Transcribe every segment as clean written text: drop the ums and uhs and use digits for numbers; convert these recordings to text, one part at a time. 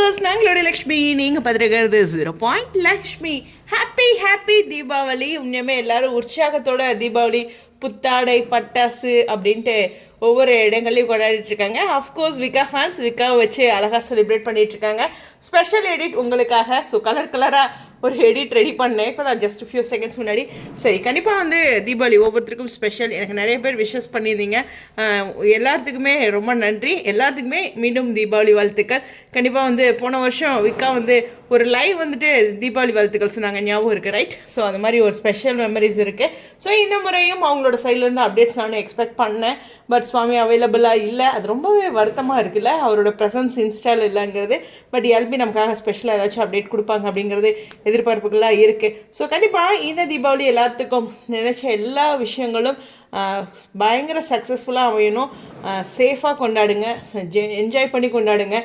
Viewers, நாங்களோட Lakshmi, நீங்கள் பார்த்துருக்கிறது 0 Lakshmi. Happy Deepavali. உண்மையுமே எல்லாரும் உற்சாகத்தோட தீபாவளி புத்தாடை பட்டாசு அப்படின்ட்டு ஒவ்வொரு இடங்கள்லையும் கொண்டாடிட்டு இருக்காங்க. அஃப்கோர்ஸ் விகா ஃபேன்ஸ் விகாவை வச்சு அழகாக செலிப்ரேட் பண்ணிட்டு இருக்காங்க. ஸ்பெஷல் எடிட் உங்களுக்காக. ஸோ கலராக ஒரு எடிட் ரெடி பண்ணேன் இப்போ தான் ஜஸ்ட் ஃபியூ செகண்ட்ஸ் முன்னாடி. சரி, கண்டிப்பாக தீபாவளி ஒவ்வொருத்தருக்கும் ஸ்பெஷல். எனக்கு நிறைய பேர் விஷஸ் பண்ணியிருந்தீங்க. எல்லாத்துக்குமே ரொம்ப நன்றி. எல்லாத்துக்குமே மீண்டும் தீபாவளி வாழ்த்துக்கள். கண்டிப்பாக போன வருஷம் விகா ஒரு லைவ் தீபாவளி வாழ்த்துக்கள் சொன்னாங்க, ஞாபகம் இருக்குது, ரைட்? ஸோ அந்த மாதிரி ஒரு ஸ்பெஷல் மெமரிஸ் இருக்குது. ஸோ இந்த முறையும் அவங்களோட சைட்லேருந்து அப்டேட்ஸ் நான் எக்ஸ்பெக்ட் பண்ணேன். பட் சுவாமி அவைலபிளாக இல்லை. அது ரொம்பவே வருத்தமாக இருக்குல்ல, அவரோட ப்ரெசன்ஸ் இன்ஸ்டால் இல்லைங்கிறது. பட் எல்பி நமக்காக ஸ்பெஷலாக ஏதாச்சும் அப்டேட் கொடுப்பாங்க அப்படிங்கிறது எதிர்பார்ப்புகளாக இருக்குது. ஸோ கண்டிப்பாக இந்த தீபாவளி எல்லாத்துக்கும் நினச்ச எல்லா விஷயங்களும் பயங்கர சக்ஸஸ்ஃபுல்லாக அமையணும். சேஃபாக கொண்டாடுங்க, என்ஜாய் பண்ணி கொண்டாடுங்க.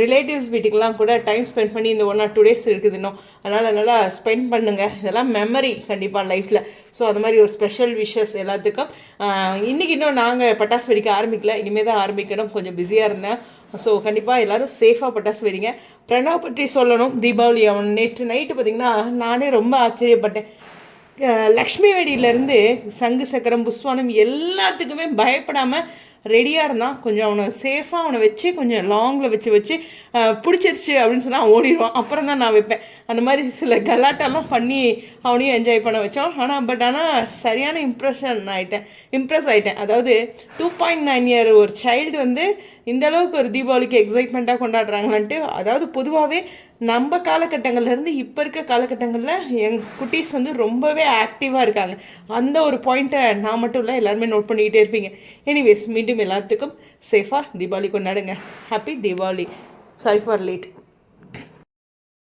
ரிலேட்டிவ்ஸ் வீட்டுக்கெலாம் கூட டைம் ஸ்பெண்ட் பண்ணி இந்த 1 or 2 days இருக்குது இன்னும். அதனால் நல்லா ஸ்பெண்ட் பண்ணுங்கள். இதெல்லாம் மெமரி கண்டிப்பாக லைஃப்பில். ஸோ அந்த மாதிரி ஒரு ஸ்பெஷல் விஷஸ் எல்லாத்துக்கும். இன்றைக்கி இன்னும் நாங்கள் பட்டாசு வெடிக்க ஆரம்பிக்கல, இனிமேல் தான் ஆரம்பிக்கணும். கொஞ்சம் பிஸியாக இருந்தேன். ஸோ கண்டிப்பாக எல்லோரும் சேஃபாக பட்டாசு வெடிங்க. பிரணவ் பற்றி சொல்லணும். தீபாவளி நேற்று நைட்டு பார்த்திங்கன்னா நானே ரொம்ப ஆச்சரியப்பட்டேன். லக்ஷ்மி வெடியிலேருந்து சங்கு சக்கரம் புஸ்வானம் எல்லாத்துக்குமே பயப்படாமல் ரெடியாக இருந்தான். கொஞ்சம் அவனை சேஃபாக அவனை வச்சு கொஞ்சம் லாங்கில் வச்சு பிடிச்சிருச்சு அப்படின்னு சொன்னால் ஓடிடுவான். அப்புறம் தான் நான் வைப்பேன். அந்த மாதிரி சில கலாட்டெல்லாம் பண்ணி அவனையும் என்ஜாய் பண்ண வச்சோம். ஆனால் சரியான இம்ப்ரெஸ் ஆகிட்டேன். அதாவது 2.9 year ஒரு சைல்டு இந்த அளவுக்கு ஒரு தீபாவளிக்கு எக்ஸைட்மெண்ட்டாக கொண்டாடுறாங்களான்ட்டு. அதாவது பொதுவாகவே நம்ம காலகட்டங்கள்லேருந்து இப்போ இருக்க காலகட்டங்களில் என் குட்டீஸ் ரொம்பவே ஆக்டிவாக இருக்காங்க. அந்த ஒரு பாயிண்ட்டை நான் மட்டும் இல்லை, எல்லாருமே நோட் பண்ணிக்கிட்டே இருப்பீங்க. எனிவேஸ், மீண்டும் எல்லாத்துக்கும் சேஃபாக தீபாவளி கொண்டாடுங்க. Happy Deepavali. Sorry for late.